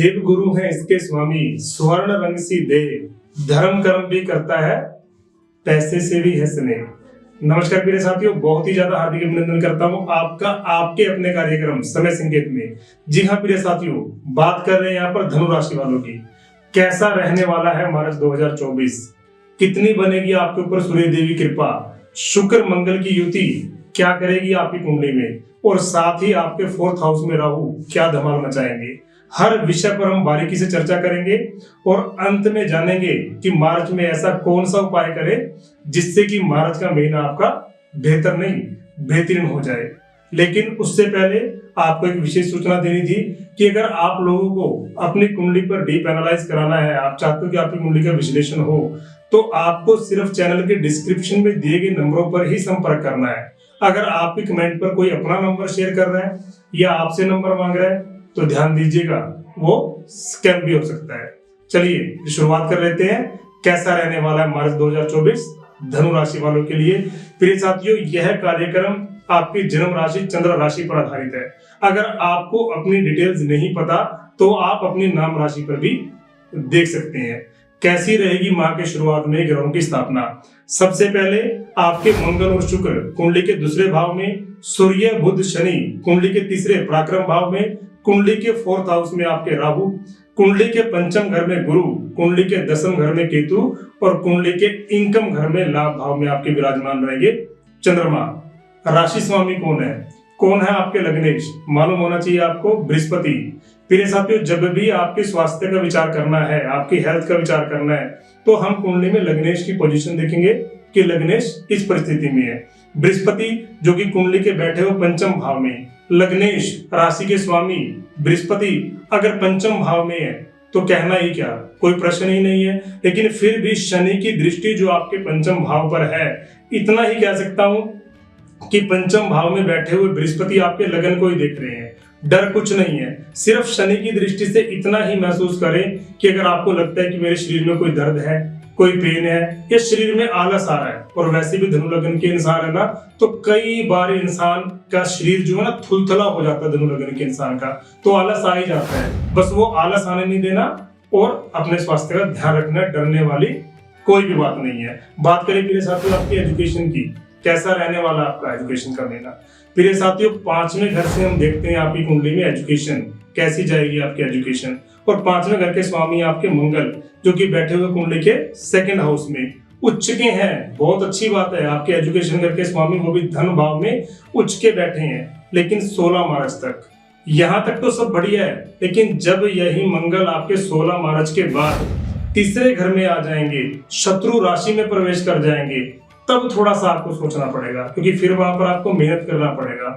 देव गुरु है इसके स्वामी, स्वर्ण रंग सी दे, धर्म कर्म भी करता है, पैसे से भी है स्नेह। नमस्कार प्रिय साथियों, बहुत ही ज्यादा हार्दिक अभिनंदन करता हूं आपका आपके अपने कार्यक्रम समय संकेत में। जी हाँ प्रिय साथियों, बात कर रहे हैं यहाँ पर धनु राशि वालों की। कैसा रहने वाला है मार्च 2024, कितनी बनेगी आपके ऊपर सूर्य देवी कृपा, शुक्र मंगल की युति क्या करेगी आपकी कुंडली में, और साथ ही आपके 4th हाउस में राहु क्या धमाल मचाएंगे। हर विषय पर हम बारीकी से चर्चा करेंगे और अंत में जानेंगे कि मार्च में ऐसा कौन सा उपाय करें जिससे कि मार्च का महीना आपका बेहतर नहीं बेहतरीन हो जाए। लेकिन उससे पहले आपको एक विशेष सूचना देनी थी कि अगर आप लोगों को अपनी कुंडली पर डीप एनालाइज कराना है, आप चाहते हो कि आपकी कुंडली का विश्लेषण हो, तो आपको सिर्फ चैनल के डिस्क्रिप्शन में दिए गए नंबरों पर ही संपर्क करना है। अगर आपके कमेंट पर कोई अपना नंबर शेयर कर रहा है या आपसे नंबर मांग रहा है तो ध्यान दीजिएगा, वो स्कैम भी हो सकता है। चलिए शुरुआत कर लेते हैं। कैसा रहने वाला है मार्च 2024 धनु राशि वालों के लिए। प्रिय साथियों, यह कार्यक्रम आपकी जन्म राशि चंद्र राशि पर आधारित है। अगर आपको अपनी डिटेल्स नहीं पता तो आप अपनी नाम राशि पर भी देख सकते हैं। कैसी रहेगी माह के शुरुआत में ग्रहों की स्थापना। सबसे पहले आपके मंगल और शुक्र कुंडली के दूसरे भाव में, सूर्य बुध शनि कुंडली के तीसरे पराक्रम भाव में, कुंडली के 4th हाउस में आपके राहु, कुंडली के पंचम घर में गुरु, कुंडली के 10वें घर में केतु और कुंडली के इनकम घर में लाभ भाव में आपके विराजमान रहेंगे चंद्रमा। राशि स्वामी कौन है आपके लग्नेश, मालूम होना चाहिए आपको, बृहस्पति। प्रिय साथियों, जब भी आपके स्वास्थ्य का विचार करना है, आपकी हेल्थ का विचार करना है, तो हम कुंडली में लग्नेश की पोजीशन देखेंगे कि लग्नेश किस परिस्थिति में है। बृहस्पति जो कि कुंडली के बैठे हुए पंचम भाव में, लग्नेश राशि के स्वामी बृहस्पति अगर पंचम भाव में है तो कहना ही क्या, कोई प्रश्न ही नहीं है। लेकिन फिर भी शनि की दृष्टि जो आपके पंचम भाव पर है, इतना ही कह सकता हूं कि पंचम भाव में बैठे हुए बृहस्पति आपके लगन को ही देख रहे हैं। डर कुछ नहीं है, सिर्फ शनि की दृष्टि से इतना ही महसूस करें कि अगर आपको लगता है कि मेरे शरीर में कोई दर्द है, कोई पेन है या शरीर में आलस आ रहा है, और वैसे भी धनु लग्न के इंसान है ना, तो कई बार इंसान का शरीर जो है ना थुलथला हो जाता है। धनु लग्न के इंसान का तो आलस आ ही जाता है। बस वो आलस आने नहीं देना और अपने स्वास्थ्य का ध्यान रखना, डरने वाली कोई भी बात नहीं है। बात करें प्रिय साथियों आपकी एजुकेशन की, कैसा रहने वाला आपका एजुकेशन का महीना। प्रिय साथियों, 5वें घर से हम देखते हैं आपकी कुंडली में एजुकेशन कैसी जाएगी आपकी एजुकेशन। और 5वें घर के स्वामी आपके मंगल जो कि बैठे हुए कुंडली के 2nd हाउस में उच्च के हैं। बहुत अच्छी बात है, आपके एजुकेशन घर के स्वामी वो भी धन भाव में उच्च के बैठे हैं। लेकिन 16 मार्च तक, यहाँ तक तो सब बढ़िया है, लेकिन जब यही मंगल आपके 16 मार्च के बाद तीसरे घर में आ जाएंगे, शत्रु राशि में प्रवेश कर जाएंगे, तब थोड़ा सा आपको सोचना पड़ेगा, क्योंकि फिर वहां पर आपको मेहनत करना पड़ेगा,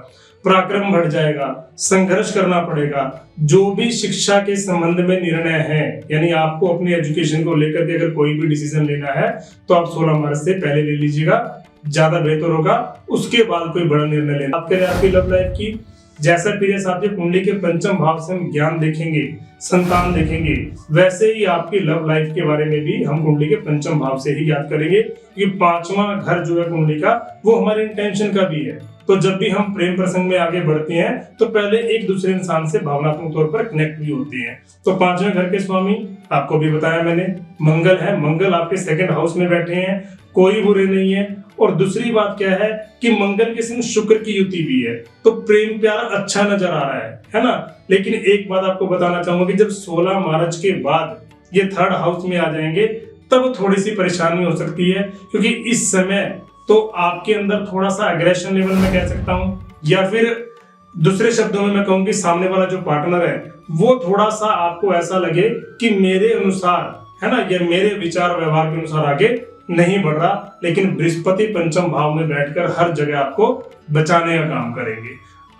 पराक्रम बढ़ जाएगा, संघर्ष करना पड़ेगा। जो भी शिक्षा के संबंध में निर्णय है, यानी आपको अपनी एजुकेशन को लेकर के अगर कोई भी डिसीजन लेना है तो आप 16 मार्च से पहले ले लीजिएगा, ज्यादा बेहतर होगा। उसके बाद कोई बड़ा निर्णय लेना। बात करें आपकी लव लाइफ की, जैसा प्रिय साथियों कुंडली के पंचम भाव से हम ज्ञान देखेंगे, संतान देखेंगे, वैसे ही आपकी लव लाइफ के बारे में भी हम कुंडली के पंचम भाव से ही याद करेंगे कि 5वां घर जो है कुंडली का वो हमारे इंटेंशन का भी है। तो जब भी हम प्रेम प्रसंग में आगे बढ़ते हैं तो पहले एक दूसरे इंसान से भावनात्मक तौर पर कनेक्ट भी होते हैं। तो 5वें घर के स्वामी आपको भी बताया मैंने मंगल है। मंगल आपके 2nd हाउस में बैठे हैं, कोई बुरे नहीं है। और दूसरी बात क्या है कि मंगल के संग शुक्र की युति भी है, तो प्रेम प्यार अच्छा नजर आ रहा है ना। लेकिन एक बात आपको बताना चाहूंगा कि जब 16 मार्च के बाद ये 3rd हाउस में आ जाएंगे तब थोड़ी सी परेशानी हो सकती है, क्योंकि इस समय तो आपके अंदर थोड़ा सा एग्रेशन लेवल में कह सकता हूं, या फिर दूसरे शब्दों में मैं कहूँ कि सामने वाला जो पार्टनर है वो थोड़ा सा आपको ऐसा लगे कि मेरे अनुसार है ना, या मेरे विचार व्यवहार के अनुसार आगे नहीं बढ़ रहा। लेकिन बृहस्पति पंचम भाव में बैठकर हर जगह आपको बचाने का काम करेंगे।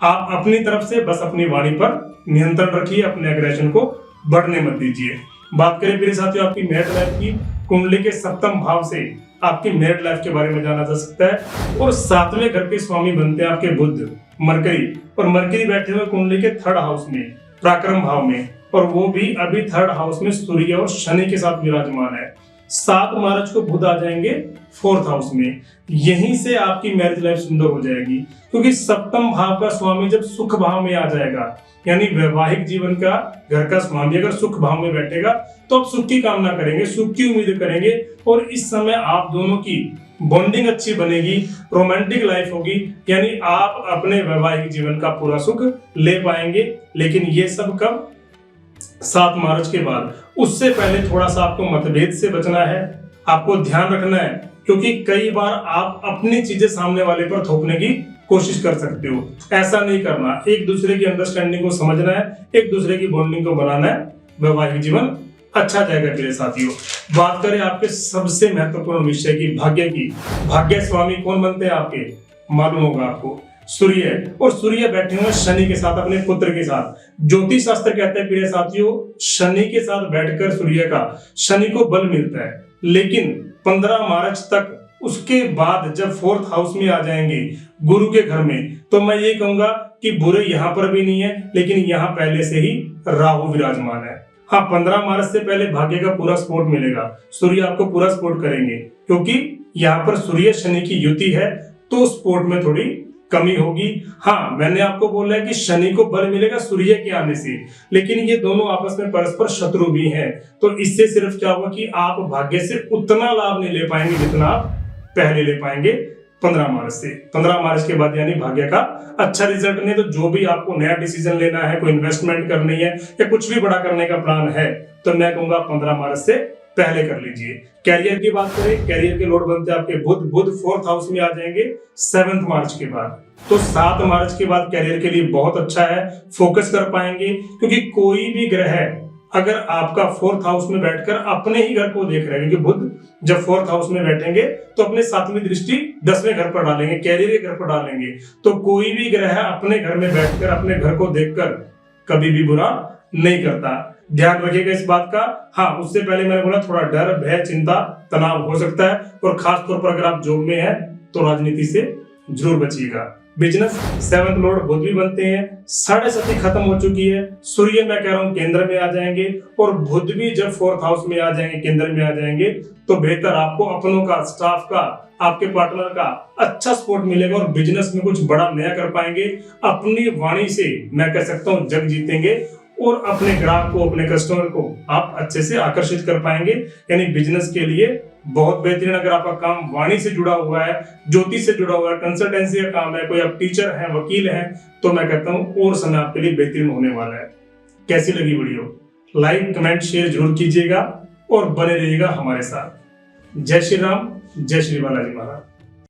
आप अपनी तरफ से बस अपनी वाणी पर नियंत्रण रखिए, अपने एग्रेशन को बढ़ने मत दीजिए। बात करें मेरे साथियों आपकी मैरिड लाइफ की, कुंडली के 7वें भाव से आपकी मैरिड लाइफ के बारे में जाना जा सकता है। और 7वें घर के स्वामी बनते हैं आपके बुध मरकरी, और मरकरी बैठे हुए कुंडली के 3rd हाउस में पराक्रम भाव में, और वो भी अभी 3rd हाउस में सूर्य और शनि के साथ विराजमान है। 7 मार्च को बुध आ जाएंगे 4th हाउस में। यहीं से आपकी मैरिज लाइफ सुंदर हो जाएगी, क्योंकि सप्तम भाव का स्वामी जब सुख भाव में आ जाएगा, यानी वैवाहिक जीवन का घर का स्वामी अगर सुख भाव में बैठेगा तो आप सुख की कामना करेंगे, सुख की उम्मीद करेंगे, और इस समय आप दोनों की बॉन्डिंग अच्छी बनेगी, रोमांटिक लाइफ होगी, यानी आप अपने वैवाहिक जीवन का पूरा सुख ले पाएंगे। लेकिन ये सब कब? 7 मार्च के बाद। उससे पहले थोड़ा सा आपको मतभेद से बचना है, आपको ध्यान रखना है, क्योंकि कई बार आप अपनी चीजें सामने वाले पर थोपने की कोशिश कर सकते हो। ऐसा नहीं करना, एक दूसरे की अंडरस्टैंडिंग को समझना है, एक दूसरे की बॉन्डिंग को बनाना है, वैवाहिक जीवन अच्छा जाएगा मेरे साथियों। बात करें आपके सबसे महत्वपूर्ण विषय की, भाग्य की। भाग्य स्वामी कौन बनते हैं आपके? मालूम होगा आपको, सूर्य। और सूर्य बैठे हुए शनि के साथ, अपने पुत्र के साथ। ज्योतिष शास्त्र कहते हैं प्रिय साथियों, शनि के साथ बैठकर सूर्य का, शनि को बल मिलता है। लेकिन 15 मार्च तक, उसके बाद जब 4th हाउस में आ जाएंगे गुरु के घर में, तो मैं ये कहूंगा कि बुरे यहां पर भी नहीं है, लेकिन यहां पहले से ही राहु विराजमान है। हाँ, 15 मार्च से पहले भाग्य का पूरा सपोर्ट मिलेगा, सूर्य आपको पूरा सपोर्ट करेंगे, क्योंकि यहाँ पर सूर्य शनि की युति है, तो सपोर्ट में थोड़ी कमी होगी। हाँ, मैंने आपको बोला है कि शनि को बल मिलेगा सूर्य के आने से, लेकिन ये दोनों आपस में परस्पर शत्रु भी हैं, तो इससे सिर्फ क्या होगा कि आप भाग्य से उतना लाभ नहीं ले पाएंगे जितना आप पहले ले पाएंगे 15 मार्च से। 15 मार्च के बाद यानी भाग्य का अच्छा रिजल्ट नहीं, तो जो भी आपको नया डिसीजन लेना है, कोई इन्वेस्टमेंट करनी है या कुछ भी बड़ा करने का प्लान है, तो मैं कहूंगा 15 मार्च से पहले कर लीजिए। कैरियर की बात करें, कैरियर के लॉर्ड बनते हैं आपके बुध। बुध 4th हाउस में आ जाएंगे 7 मार्च के बाद, तो 7 मार्च के बाद कैरियर के लिए बहुत अच्छा है, फोकस कर पाएंगे, क्योंकि कोई भी ग्रह अगर आपका 4th हाउस में बैठकर अपने ही घर को देख रहे हैं, क्योंकि बुध जब 4th हाउस में बैठेंगे तो अपने 7वीं दृष्टि 10वें घर पर डालेंगे, कैरियर के घर पर डालेंगे, तो कोई भी ग्रह अपने घर में बैठकर अपने घर को देखकर कभी भी बुरा नहीं करता। ध्यान रखिएगा इस बात का। हाँ, उससे पहले मैंने बोला थोड़ा डर, भय, चिंता, तनाव हो सकता है, और खास तौर पर अगर आप जॉब में हैं तो राजनीति से जरूर बचिएगा। बिजनेस 7th लॉर्ड बुध भी बनते हैं, 7.5 खत्म हो चुकी है, सूर्य मैं कह रहा हूं केंद्र में आ जाएंगे, और बुध भी जब 4th हाउस में आ जाएंगे, केंद्र में आ जाएंगे, तो बेहतर आपको अपनों का, स्टाफ का, आपके पार्टनर का अच्छा सपोर्ट मिलेगा, और बिजनेस में कुछ बड़ा नया कर पाएंगे। अपनी वाणी से मैं कह सकता हूं जग जीतेंगे, और अपने ग्राहक को, अपने कस्टमर को आप अच्छे से आकर्षित कर पाएंगे। यानी बिजनेस के लिए बहुत बेहतरीन। अगर आपका काम वाणी से जुड़ा हुआ है, ज्योतिष से जुड़ा हुआ है, कंसल्टेंसी का काम है, कोई आप टीचर हैं, वकील हैं, तो मैं कहता हूं और समय आपके लिए बेहतरीन होने वाला है। कैसी लगी वीडियो? लाइक, कमेंट, शेयर जरूर कीजिएगा और बने रहिएगा हमारे साथ। जय श्री राम, जय श्री बालाजी महाराज।